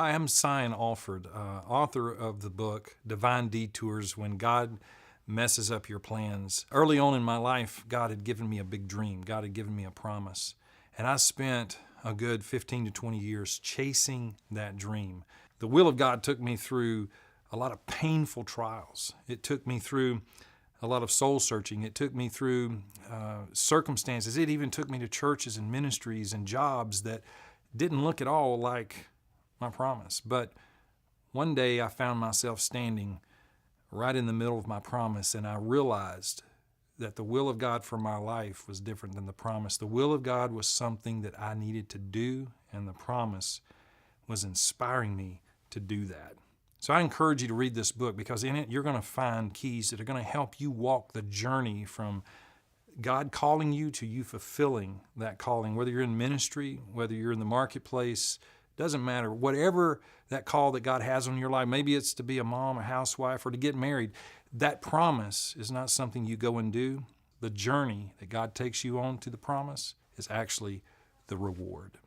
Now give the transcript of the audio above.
Hi, I'm Sion Alford, author of the book Divine Detours, When God Messes Up Your Plans. Early on in my life, God had given me a big dream. God had given me a promise. And I spent a good 15 to 20 years chasing that dream. The will of God took me through a lot of painful trials. It took me through a lot of soul searching. It took me through circumstances. It even took me to churches and ministries and jobs that didn't look at all like my promise. But one day I found myself standing right in the middle of my promise, and I realized that the will of God for my life was different than the promise. The will of God was something that I needed to do, and the promise was inspiring me to do that. So I encourage you to read this book, because in it you're going to find keys that are going to help you walk the journey from God calling you to you fulfilling that calling. Whether you're in ministry, whether you're in the marketplace, doesn't matter. Whatever that call that God has on your life, maybe it's to be a mom, a housewife, or to get married, that promise is not something you go and do. The journey that God takes you on to the promise is actually the reward.